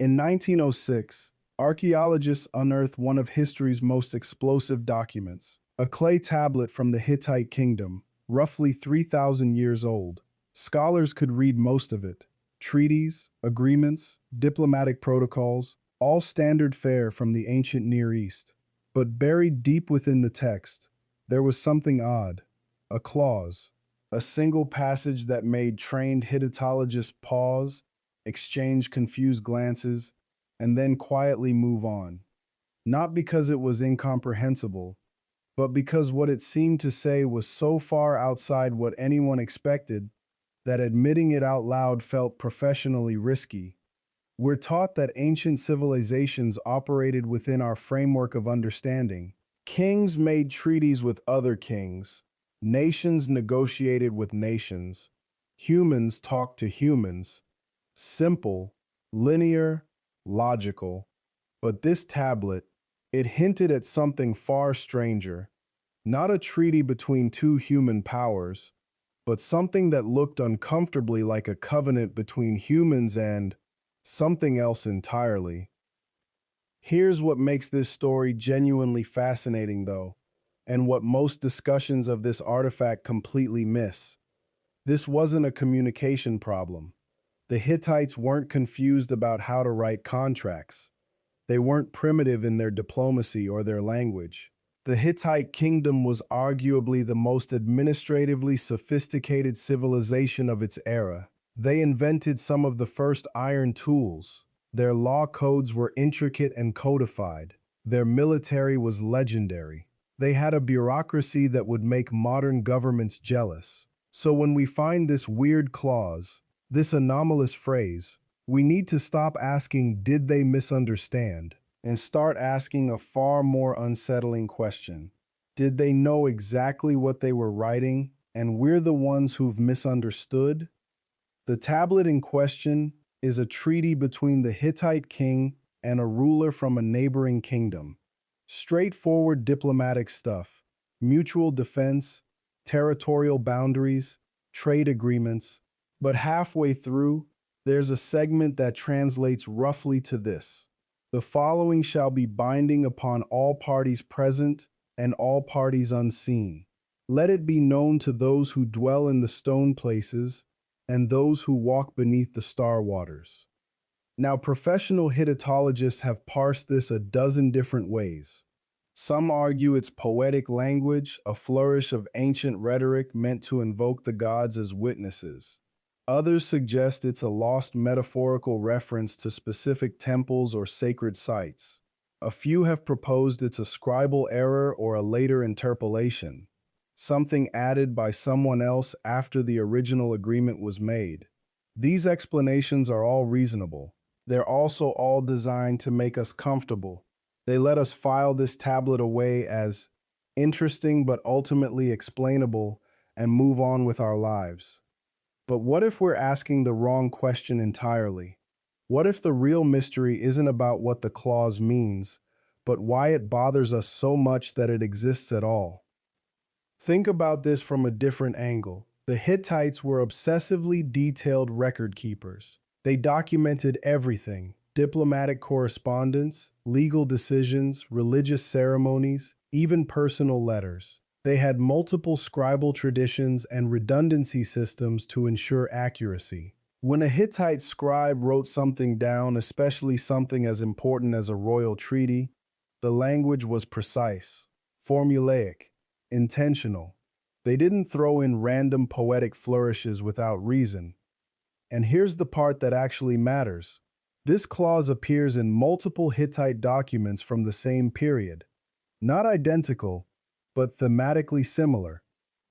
In 1906, archaeologists unearthed one of history's most explosive documents, a clay tablet from the Hittite kingdom, roughly 3,000 years old. Scholars could read most of it. Treaties, agreements, diplomatic protocols, all standard fare from the ancient Near East. But buried deep within the text, there was something odd, a clause, a single passage that made trained Hittitologists pause, exchange confused glances, and then quietly move on. Not because it was incomprehensible, but because what it seemed to say was so far outside what anyone expected that admitting it out loud felt professionally risky. We're taught that ancient civilizations operated within our framework of understanding. Kings made treaties with other kings, nations negotiated with nations, humans talked to humans. Simple, linear, logical. But this tablet, it hinted at something far stranger. Not a treaty between two human powers, but something that looked uncomfortably like a covenant between humans and something else entirely. Here's what makes this story genuinely fascinating, though, and what most discussions of this artifact completely miss. This wasn't a communication problem. The Hittites weren't confused about how to write contracts. They weren't primitive in their diplomacy or their language. The Hittite kingdom was arguably the most administratively sophisticated civilization of its era. They invented some of the first iron tools. Their law codes were intricate and codified. Their military was legendary. They had a bureaucracy that would make modern governments jealous. So when we find this weird clause, this anomalous phrase, we need to stop asking, did they misunderstand? And start asking a far more unsettling question. Did they know exactly what they were writing, and we're the ones who've misunderstood? The tablet in question is a treaty between the Hittite king and a ruler from a neighboring kingdom. Straightforward diplomatic stuff, mutual defense, territorial boundaries, trade agreements. But halfway through, there's a segment that translates roughly to this. The following shall be binding upon all parties present and all parties unseen. Let it be known to those who dwell in the stone places and those who walk beneath the star waters. Now, professional Hittitologists have parsed this a dozen different ways. Some argue it's poetic language, a flourish of ancient rhetoric meant to invoke the gods as witnesses. Others suggest it's a lost metaphorical reference to specific temples or sacred sites. A few have proposed it's a scribal error or a later interpolation, something added by someone else after the original agreement was made. These explanations are all reasonable. They're also all designed to make us comfortable. They let us file this tablet away as interesting but ultimately explainable and move on with our lives. But what if we're asking the wrong question entirely? What if the real mystery isn't about what the clause means, but why it bothers us so much that it exists at all? Think about this from a different angle. The Hittites were obsessively detailed record keepers. They documented everything: diplomatic correspondence, legal decisions, religious ceremonies, even personal letters. They had multiple scribal traditions and redundancy systems to ensure accuracy. When a Hittite scribe wrote something down, especially something as important as a royal treaty, the language was precise, formulaic, intentional. They didn't throw in random poetic flourishes without reason. And here's the part that actually matters. This clause appears in multiple Hittite documents from the same period. Not identical, but thematically similar.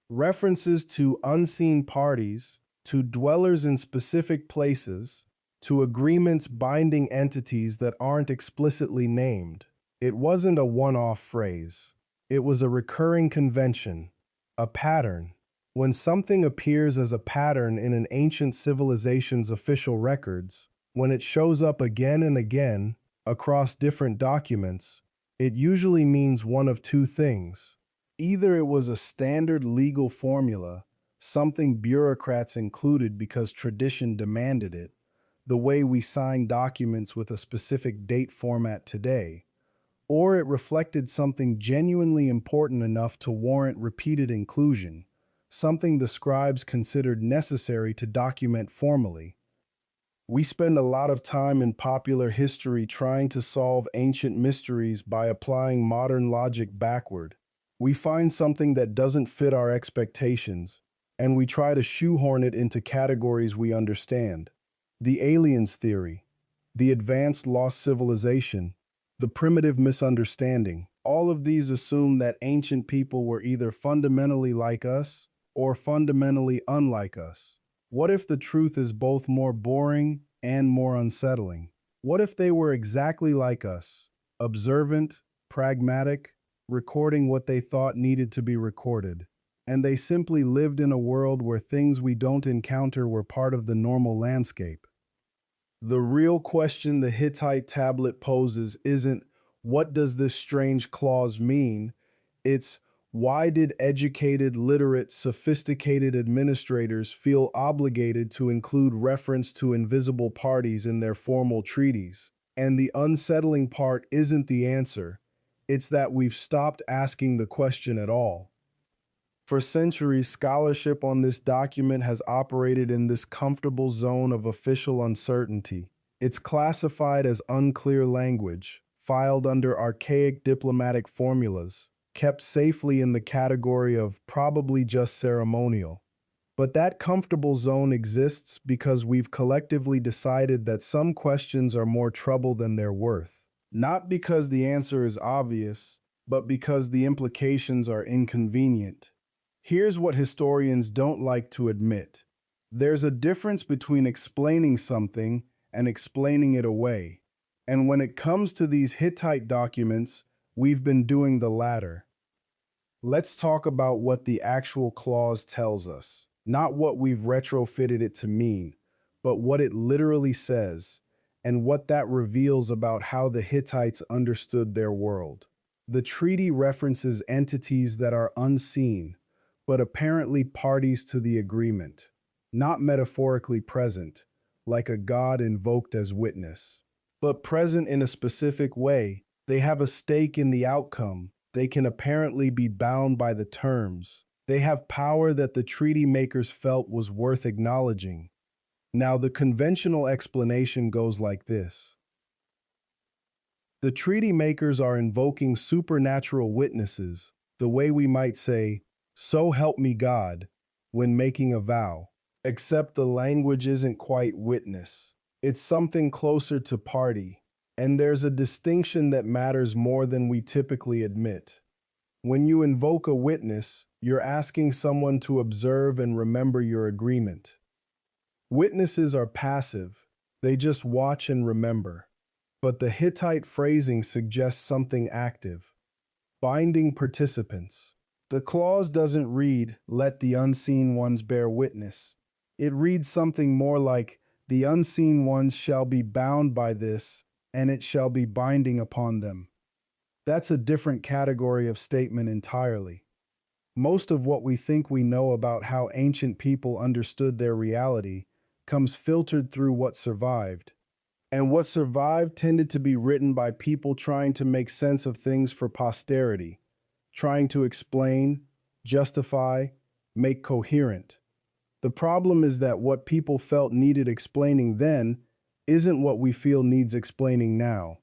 References to unseen parties, to dwellers in specific places, to agreements binding entities that aren't explicitly named. It wasn't a one-off phrase. It was a recurring convention, a pattern. When something appears as a pattern in an ancient civilization's official records, when it shows up again and again across different documents, it usually means one of two things. Either it was a standard legal formula, something bureaucrats included because tradition demanded it, the way we sign documents with a specific date format today, or it reflected something genuinely important enough to warrant repeated inclusion, something the scribes considered necessary to document formally. We spend a lot of time in popular history trying to solve ancient mysteries by applying modern logic backward. We find something that doesn't fit our expectations, and we try to shoehorn it into categories we understand. The aliens theory, the advanced lost civilization, the primitive misunderstanding. All of these assume that ancient people were either fundamentally like us or fundamentally unlike us. What if the truth is both more boring and more unsettling? What if they were exactly like us, observant, pragmatic, recording what they thought needed to be recorded, and they simply lived in a world where things we don't encounter were part of the normal landscape? The real question the Hittite tablet poses isn't, what does this strange clause mean? It's, why did educated, literate, sophisticated administrators feel obligated to include reference to invisible parties in their formal treaties? And the unsettling part isn't the answer, it's that we've stopped asking the question at all. For centuries, scholarship on this document has operated in this comfortable zone of official uncertainty. It's classified as unclear language, filed under archaic diplomatic formulas, kept safely in the category of probably just ceremonial. But that comfortable zone exists because we've collectively decided that some questions are more trouble than they're worth. Not because the answer is obvious, but because the implications are inconvenient. Here's what historians don't like to admit. There's a difference between explaining something and explaining it away. And when it comes to these Hittite documents, we've been doing the latter. Let's talk about what the actual clause tells us, not what we've retrofitted it to mean, but what it literally says, and what that reveals about how the Hittites understood their world. The treaty references entities that are unseen, but apparently parties to the agreement, not metaphorically present, like a god invoked as witness, but present in a specific way. They have a stake in the outcome. They can apparently be bound by the terms. They have power that the treaty makers felt was worth acknowledging. Now, the conventional explanation goes like this. The treaty makers are invoking supernatural witnesses, the way we might say, "So help me God," when making a vow. Except the language isn't quite witness. It's something closer to party. And there's a distinction that matters more than we typically admit. When you invoke a witness, you're asking someone to observe and remember your agreement. Witnesses are passive, they just watch and remember. But the Hittite phrasing suggests something active, binding participants. The clause doesn't read, "Let the unseen ones bear witness." It reads something more like, "The unseen ones shall be bound by this, and it shall be binding upon them." That's a different category of statement entirely. Most of what we think we know about how ancient people understood their reality comes filtered through what survived. And what survived tended to be written by people trying to make sense of things for posterity, trying to explain, justify, make coherent. The problem is that what people felt needed explaining then isn't what we feel needs explaining now.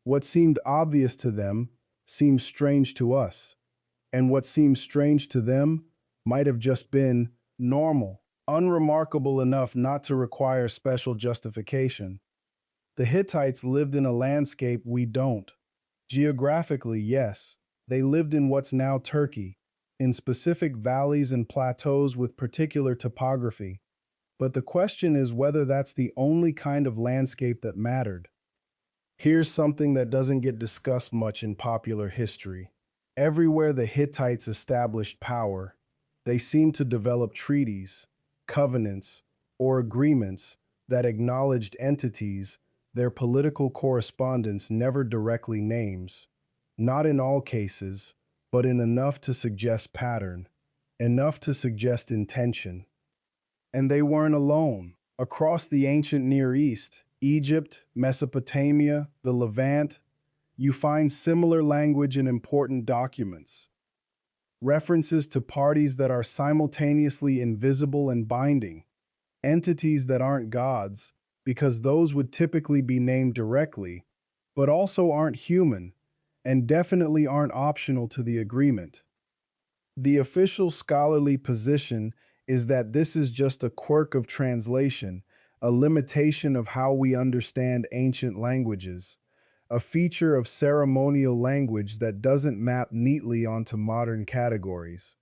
What seemed obvious to them seems strange to us, and what seems strange to them might have just been normal, unremarkable enough not to require special justification. The Hittites lived in a landscape we don't. Geographically, yes, they lived in what's now Turkey, in specific valleys and plateaus with particular topography. But the question is whether that's the only kind of landscape that mattered. Here's something that doesn't get discussed much in popular history. Everywhere the Hittites established power, they seemed to develop treaties, covenants, or agreements that acknowledged entities their political correspondence never directly names. Not in all cases, but in enough to suggest pattern, enough to suggest intention. And they weren't alone. Across the ancient Near East, Egypt, Mesopotamia, the Levant, you find similar language in important documents. References to parties that are simultaneously invisible and binding, entities that aren't gods, because those would typically be named directly, but also aren't human, and definitely aren't optional to the agreement. The official scholarly position is that this is just a quirk of translation, a limitation of how we understand ancient languages, a feature of ceremonial language that doesn't map neatly onto modern categories.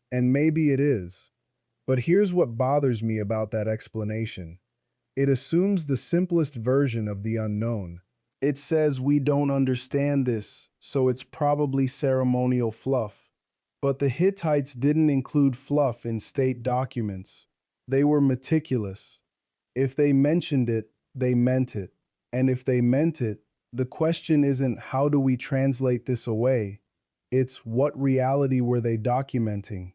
And maybe it is. But here's what bothers me about that explanation. It assumes the simplest version of the unknown. It says we don't understand this, so it's probably ceremonial fluff. But the Hittites didn't include fluff in state documents. They were meticulous. If they mentioned it, they meant it. And if they meant it, the question isn't how do we translate this away? It's what reality were they documenting?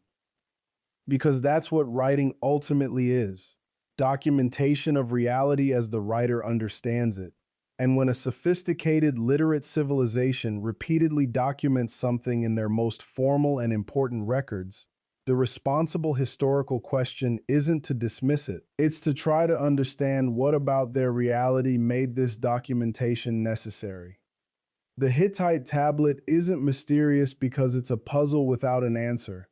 Because that's what writing ultimately is, documentation of reality as the writer understands it. And when a sophisticated, literate civilization repeatedly documents something in their most formal and important records, the responsible historical question isn't to dismiss it. It's to try to understand what about their reality made this documentation necessary. The Hittite tablet isn't mysterious because it's a puzzle without an answer.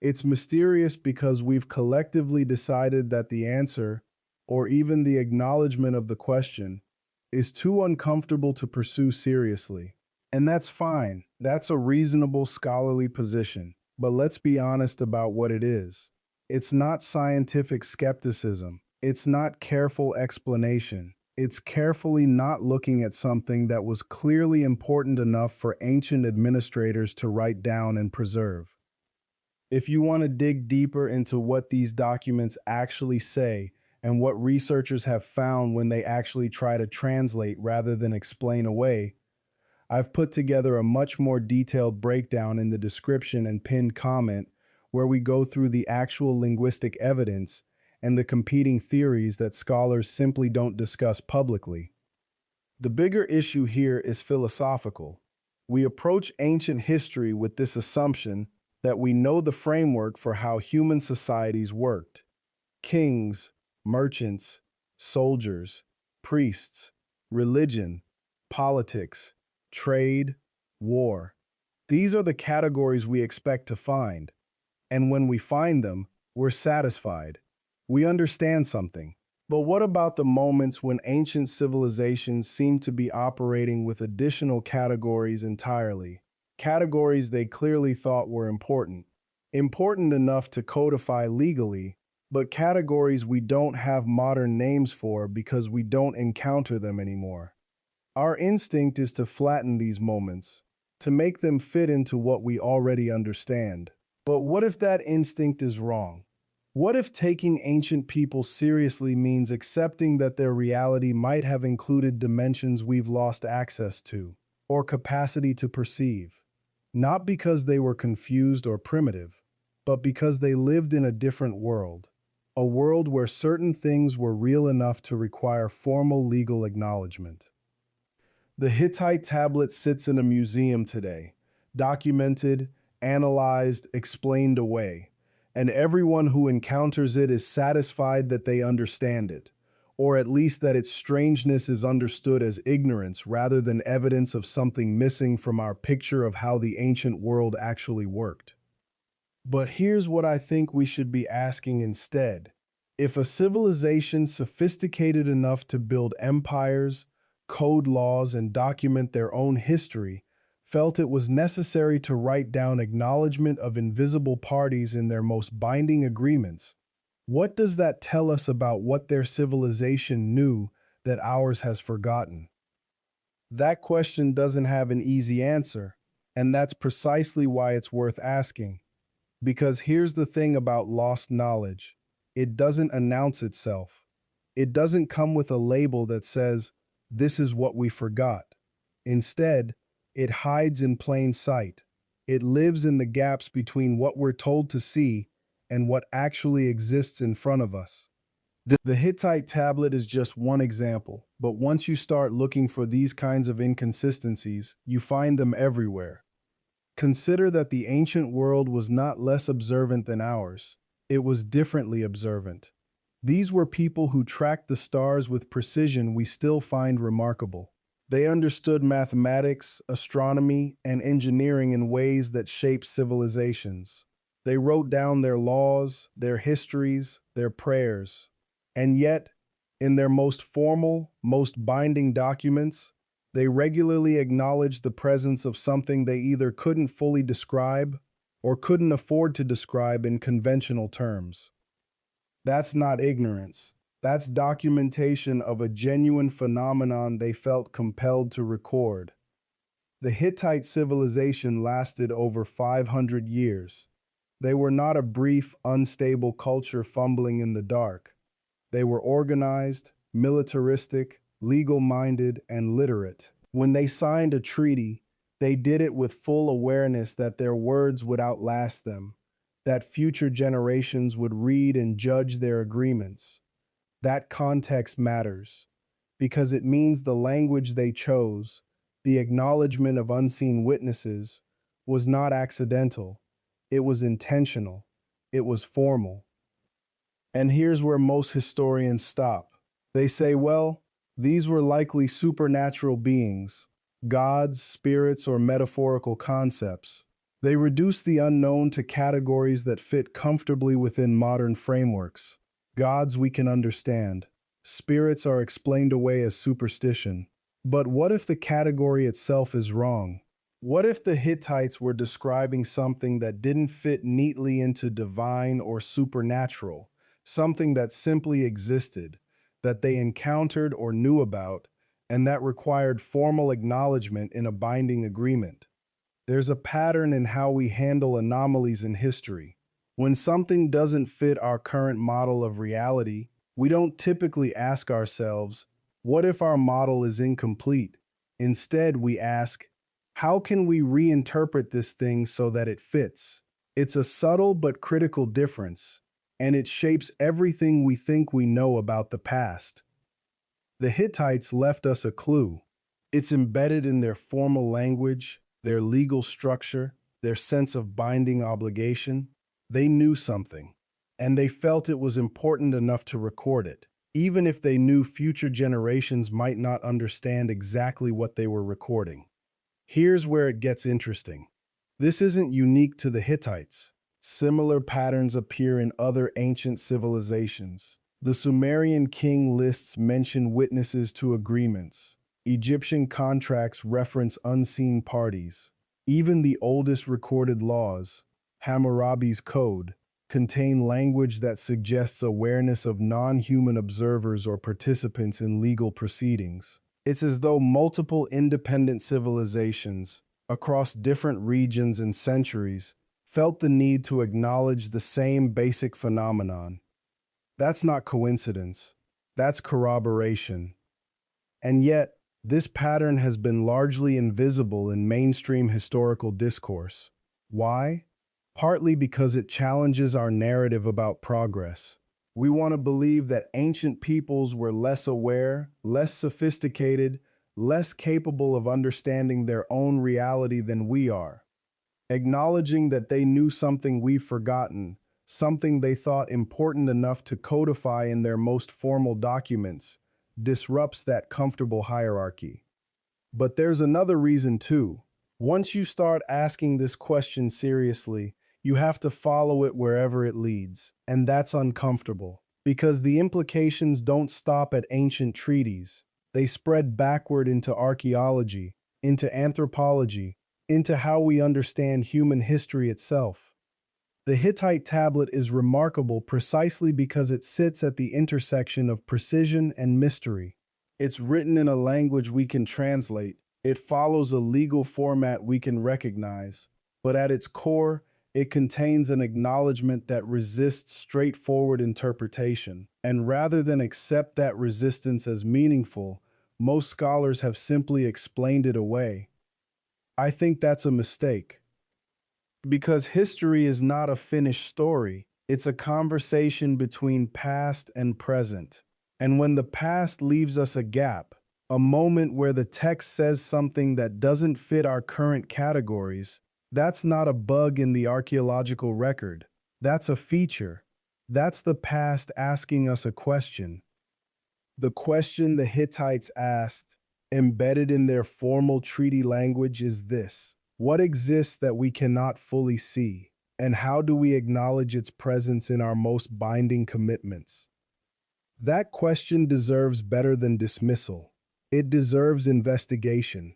It's mysterious because we've collectively decided that the answer, or even the acknowledgement of the question, is too uncomfortable to pursue seriously. And that's fine. That's a reasonable scholarly position. But let's be honest about what it is. It's not scientific skepticism. It's not careful explanation. It's carefully not looking at something that was clearly important enough for ancient administrators to write down and preserve. If you want to dig deeper into what these documents actually say and what researchers have found when they actually try to translate rather than explain away, I've put together a much more detailed breakdown in the description and pinned comment where we go through the actual linguistic evidence and the competing theories that scholars simply don't discuss publicly. The bigger issue here is philosophical. We approach ancient history with this assumption that we know the framework for how human societies worked. Kings, merchants, soldiers, priests, religion, politics, trade, war. These are the categories we expect to find. And when we find them, we're satisfied. We understand something. But what about the moments when ancient civilizations seem to be operating with additional categories entirely? Categories they clearly thought were important. Important enough to codify legally, but categories we don't have modern names for because we don't encounter them anymore. Our instinct is to flatten these moments, to make them fit into what we already understand. But what if that instinct is wrong? What if taking ancient people seriously means accepting that their reality might have included dimensions we've lost access to, or capacity to perceive? Not because they were confused or primitive, but because they lived in a different world, a world where certain things were real enough to require formal legal acknowledgement. The Hittite tablet sits in a museum today, documented, analyzed, explained away, and everyone who encounters it is satisfied that they understand it, or at least that its strangeness is understood as ignorance rather than evidence of something missing from our picture of how the ancient world actually worked. But here's what I think we should be asking instead. If a civilization sophisticated enough to build empires, code laws, and document their own history felt it was necessary to write down acknowledgement of invisible parties in their most binding agreements, what does that tell us about what their civilization knew that ours has forgotten? That question doesn't have an easy answer, and that's precisely why it's worth asking. Because here's the thing about lost knowledge. It doesn't announce itself. It doesn't come with a label that says, this is what we forgot. Instead, it hides in plain sight. It lives in the gaps between what we're told to see and what actually exists in front of us. The Hittite tablet is just one example, but once you start looking for these kinds of inconsistencies, you find them everywhere. Consider that the ancient world was not less observant than ours. It was differently observant. These were people who tracked the stars with precision we still find remarkable. They understood mathematics, astronomy, and engineering in ways that shape civilizations. They wrote down their laws, their histories, their prayers. And yet, in their most formal, most binding documents, they regularly acknowledged the presence of something they either couldn't fully describe or couldn't afford to describe in conventional terms. That's not ignorance. That's documentation of a genuine phenomenon they felt compelled to record. The Hittite civilization lasted over 500 years. They were not a brief, unstable culture fumbling in the dark. They were organized, militaristic, legal-minded, and literate. When they signed a treaty, they did it with full awareness that their words would outlast them, that future generations would read and judge their agreements. That context matters, because it means the language they chose, the acknowledgement of unseen witnesses, was not accidental. It was intentional. It was formal. And here's where most historians stop. They say, well, these were likely supernatural beings, gods, spirits, or metaphorical concepts. They reduce the unknown to categories that fit comfortably within modern frameworks. Gods we can understand. Spirits are explained away as superstition. But what if the category itself is wrong? What if the Hittites were describing something that didn't fit neatly into divine or supernatural, something that simply existed, that they encountered or knew about, and that required formal acknowledgement in a binding agreement? There's a pattern in how we handle anomalies in history. When something doesn't fit our current model of reality, we don't typically ask ourselves, what if our model is incomplete? Instead, we ask, how can we reinterpret this thing so that it fits? It's a subtle but critical difference, and it shapes everything we think we know about the past. The Hittites left us a clue. It's embedded in their formal language, their legal structure, their sense of binding obligation. They knew something, and they felt it was important enough to record it, even if they knew future generations might not understand exactly what they were recording. Here's where it gets interesting. This isn't unique to the Hittites. Similar patterns appear in other ancient civilizations. The Sumerian king lists mention witnesses to agreements. Egyptian contracts reference unseen parties. Even the oldest recorded laws, Hammurabi's Code, contain language that suggests awareness of non-human observers or participants in legal proceedings. It's as though multiple independent civilizations, across different regions and centuries, felt the need to acknowledge the same basic phenomenon. That's not coincidence. That's corroboration. And yet, this pattern has been largely invisible in mainstream historical discourse. Why? Partly because it challenges our narrative about progress. We want to believe that ancient peoples were less aware, less sophisticated, less capable of understanding their own reality than we are. Acknowledging that they knew something we've forgotten, something they thought important enough to codify in their most formal documents, disrupts that comfortable hierarchy. But there's another reason too. Once you start asking this question seriously, you have to follow it wherever it leads, and that's uncomfortable. Because the implications don't stop at ancient treaties. They spread backward into archaeology, into anthropology, into how we understand human history itself. The Hittite tablet is remarkable precisely because it sits at the intersection of precision and mystery. It's written in a language we can translate. It follows a legal format we can recognize. But at its core, it contains an acknowledgement that resists straightforward interpretation. And rather than accept that resistance as meaningful, most scholars have simply explained it away. I think that's a mistake. Because history is not a finished story. It's a conversation between past and present. And when the past leaves us a gap, a moment where the text says something that doesn't fit our current categories, that's not a bug in the archaeological record. That's a feature. That's the past asking us a question. The question the Hittites asked, embedded in their formal treaty language, is this: what exists that we cannot fully see? And how do we acknowledge its presence in our most binding commitments? That question deserves better than dismissal. It deserves investigation.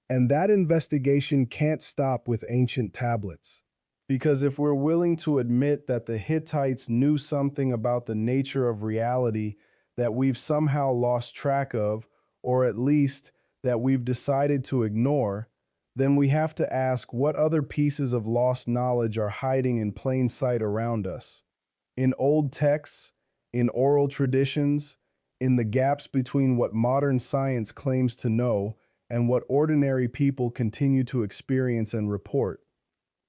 And that investigation can't stop with ancient tablets. Because if we're willing to admit that the Hittites knew something about the nature of reality that we've somehow lost track of, or at least that we've decided to ignore, then we have to ask what other pieces of lost knowledge are hiding in plain sight around us. In old texts, in oral traditions, in the gaps between what modern science claims to know and what ordinary people continue to experience and report.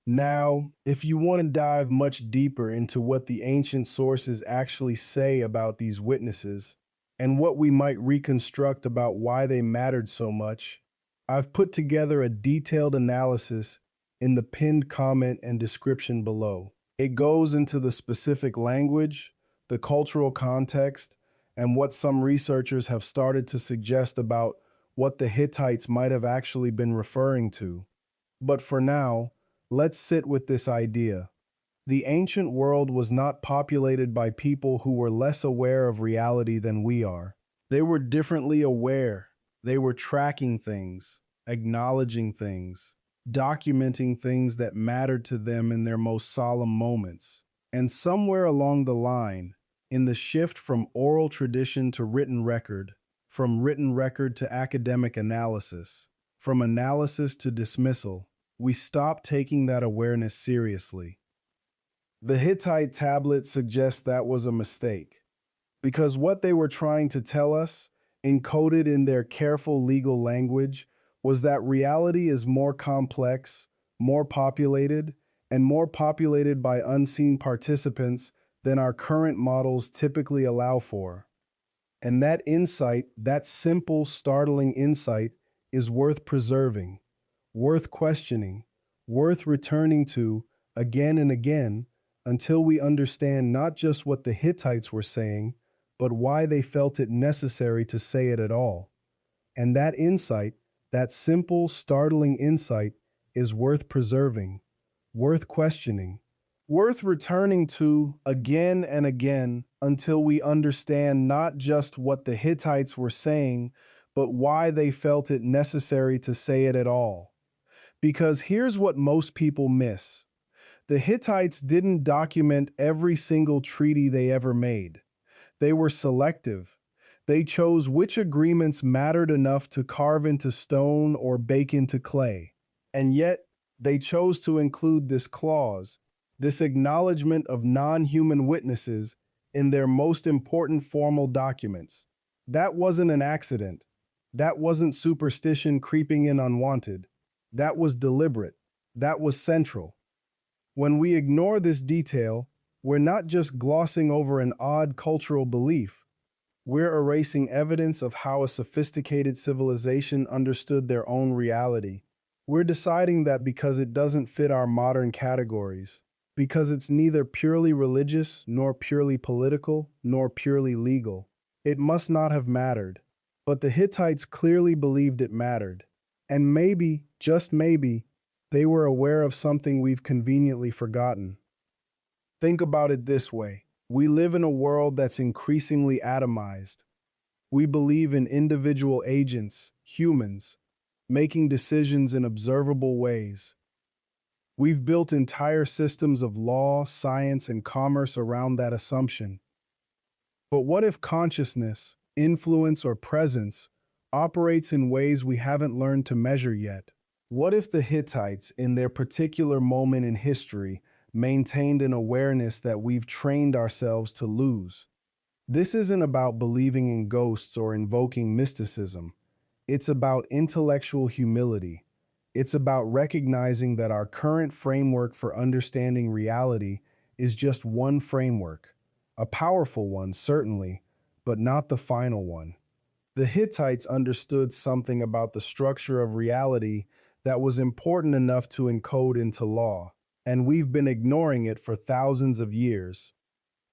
Now, if you want to dive much deeper into what the ancient sources actually say about these witnesses and what we might reconstruct about why they mattered so much, I've put together a detailed analysis in the pinned comment and description below. It goes into the specific language, the cultural context, and what some researchers have started to suggest about what the Hittites might have actually been referring to. But for now, let's sit with this idea. The ancient world was not populated by people who were less aware of reality than we are. They were differently aware. They were tracking things, acknowledging things, documenting things that mattered to them in their most solemn moments. And somewhere along the line, in the shift from oral tradition to written record, from written record to academic analysis, from analysis to dismissal, we stopped taking that awareness seriously. The Hittite tablet suggests that was a mistake, because what they were trying to tell us, encoded in their careful legal language, was that reality is more complex, more populated, and more populated by unseen participants than our current models typically allow for. And that insight, that simple, startling insight, is worth preserving, worth questioning, worth returning to again and again until we understand not just what the Hittites were saying, but why they felt it necessary to say it at all. And that insight, that simple, startling insight, is worth preserving, worth questioning, worth returning to again and again until we understand not just what the Hittites were saying, but why they felt it necessary to say it at all. Because here's what most people miss: the Hittites didn't document every single treaty they ever made. They were selective. They chose which agreements mattered enough to carve into stone or bake into clay. And yet, they chose to include this clause, this acknowledgement of non-human witnesses, in their most important formal documents. That wasn't an accident. That wasn't superstition creeping in unwanted. That was deliberate. That was central. When we ignore this detail, we're not just glossing over an odd cultural belief. We're erasing evidence of how a sophisticated civilization understood their own reality. We're deciding that because it doesn't fit our modern categories, because it's neither purely religious, nor purely political, nor purely legal, it must not have mattered. But the Hittites clearly believed it mattered. And maybe, just maybe, they were aware of something we've conveniently forgotten. Think about it this way. We live in a world that's increasingly atomized. We believe in individual agents, humans, making decisions in observable ways. We've built entire systems of law, science, and commerce around that assumption. But what if consciousness, influence, or presence operates in ways we haven't learned to measure yet? What if the Hittites, in their particular moment in history, maintained an awareness that we've trained ourselves to lose? This isn't about believing in ghosts or invoking mysticism. It's about intellectual humility. It's about recognizing that our current framework for understanding reality is just one framework, a powerful one, certainly, but not the final one. The Hittites understood something about the structure of reality that was important enough to encode into law, and we've been ignoring it for thousands of years.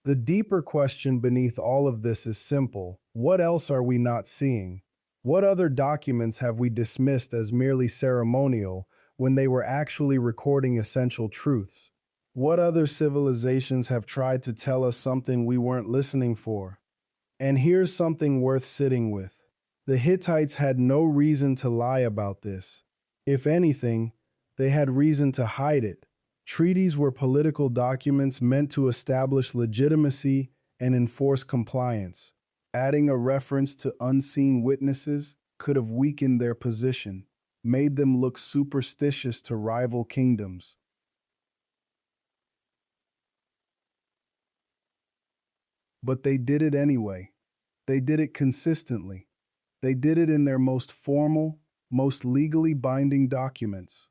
The deeper question beneath all of this is simple. What else are we not seeing? What other documents have we dismissed as merely ceremonial when they were actually recording essential truths? What other civilizations have tried to tell us something we weren't listening for? And here's something worth sitting with. The Hittites had no reason to lie about this. If anything, they had reason to hide it. Treaties were political documents meant to establish legitimacy and enforce compliance. Adding a reference to unseen witnesses could have weakened their position, made them look superstitious to rival kingdoms. But they did it anyway. They did it consistently. They did it in their most formal, most legally binding documents.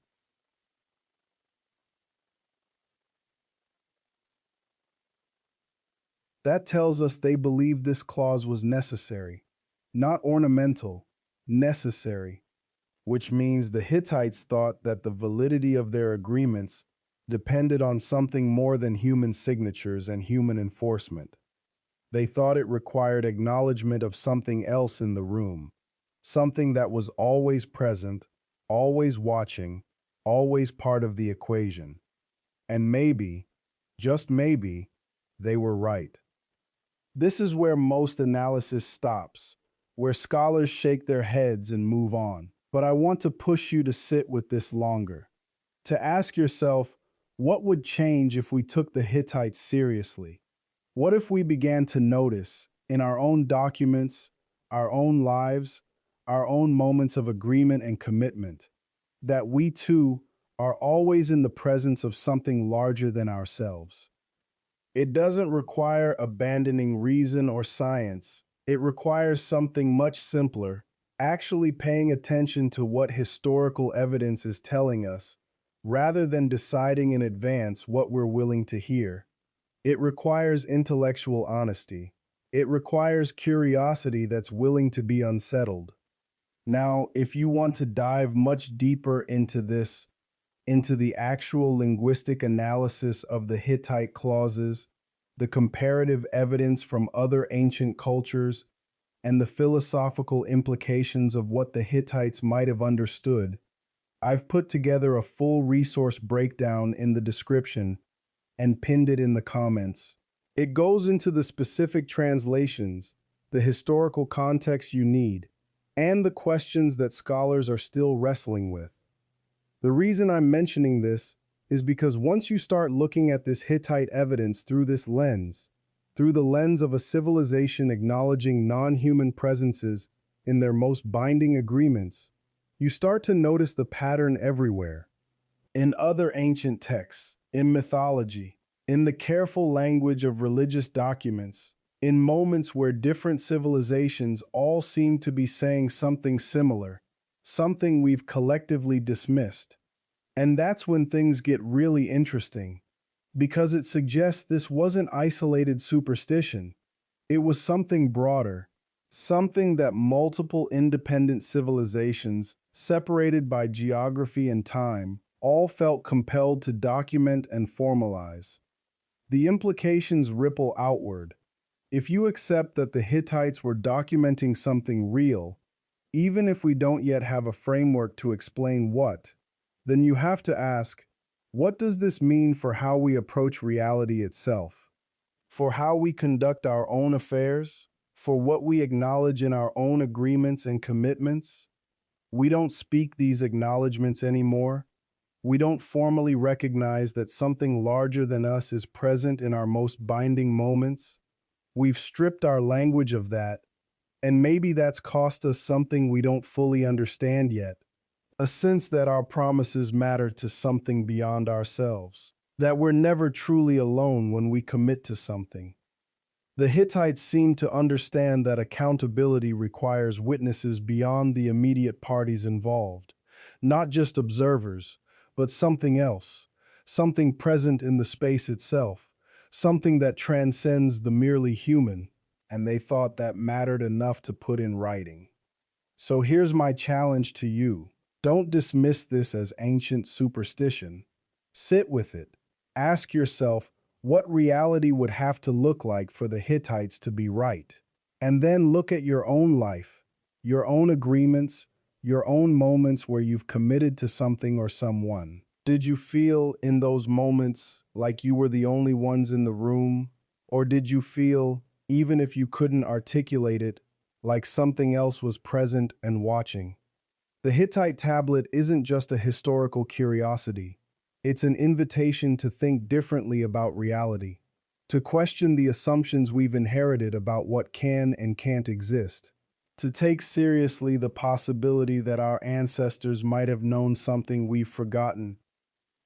That tells us they believed this clause was necessary, not ornamental, necessary, which means the Hittites thought that the validity of their agreements depended on something more than human signatures and human enforcement. They thought it required acknowledgement of something else in the room, something that was always present, always watching, always part of the equation. And maybe, just maybe, they were right. This is where most analysis stops, where scholars shake their heads and move on. But I want to push you to sit with this longer, to ask yourself, what would change if we took the Hittites seriously? What if we began to notice in our own documents, our own lives, our own moments of agreement and commitment, that we too are always in the presence of something larger than ourselves? It doesn't require abandoning reason or science. It requires something much simpler, actually paying attention to what historical evidence is telling us, rather than deciding in advance what we're willing to hear. It requires intellectual honesty. It requires curiosity that's willing to be unsettled. Now, if you want to dive much deeper into this, into the actual linguistic analysis of the Hittite clauses, the comparative evidence from other ancient cultures, and the philosophical implications of what the Hittites might have understood, I've put together a full resource breakdown in the description and pinned it in the comments. It goes into the specific translations, the historical context you need, and the questions that scholars are still wrestling with. The reason I'm mentioning this is because once you start looking at this Hittite evidence through this lens, through the lens of a civilization acknowledging non-human presences in their most binding agreements, you start to notice the pattern everywhere. In other ancient texts, in mythology, in the careful language of religious documents, in moments where different civilizations all seem to be saying something similar, something we've collectively dismissed. And that's when things get really interesting, because it suggests this wasn't isolated superstition. It was something broader, something that multiple independent civilizations, separated by geography and time, all felt compelled to document and formalize. The implications ripple outward. If you accept that the Hittites were documenting something real, even if we don't yet have a framework to explain what, then you have to ask, what does this mean for how we approach reality itself? For how we conduct our own affairs? For what we acknowledge in our own agreements and commitments? We don't speak these acknowledgments anymore. We don't formally recognize that something larger than us is present in our most binding moments. We've stripped our language of that, and maybe that's cost us something we don't fully understand yet. A sense that our promises matter to something beyond ourselves, that we're never truly alone when we commit to something. The Hittites seem to understand that accountability requires witnesses beyond the immediate parties involved, not just observers, but something else, something present in the space itself, something that transcends the merely human, and they thought that mattered enough to put in writing. So here's my challenge to you. Don't dismiss this as ancient superstition. Sit with it. Ask yourself what reality would have to look like for the Hittites to be right. And then look at your own life, your own agreements, your own moments where you've committed to something or someone. Did you feel in those moments like you were the only ones in the room? Or did you feel, even if you couldn't articulate it, like something else was present and watching? The Hittite tablet isn't just a historical curiosity. It's an invitation to think differently about reality, to question the assumptions we've inherited about what can and can't exist, to take seriously the possibility that our ancestors might have known something we've forgotten.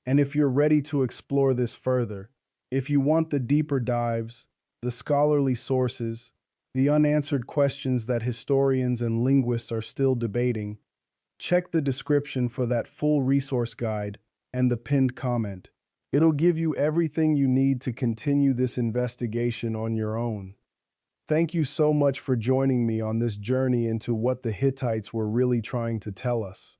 And if you're ready to explore this further, if you want the deeper dives, the scholarly sources, the unanswered questions that historians and linguists are still debating, check the description for that full resource guide and the pinned comment. It'll give you everything you need to continue this investigation on your own. Thank you so much for joining me on this journey into what the Hittites were really trying to tell us.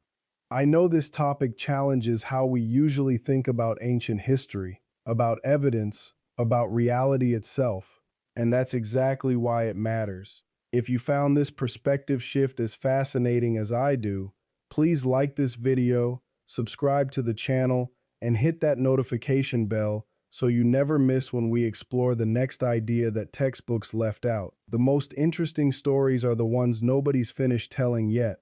I know this topic challenges how we usually think about ancient history, about evidence, about reality itself, and that's exactly why it matters. If you found this perspective shift as fascinating as I do, please like this video, subscribe to the channel, and hit that notification bell so you never miss when we explore the next idea that textbooks left out. The most interesting stories are the ones nobody's finished telling yet.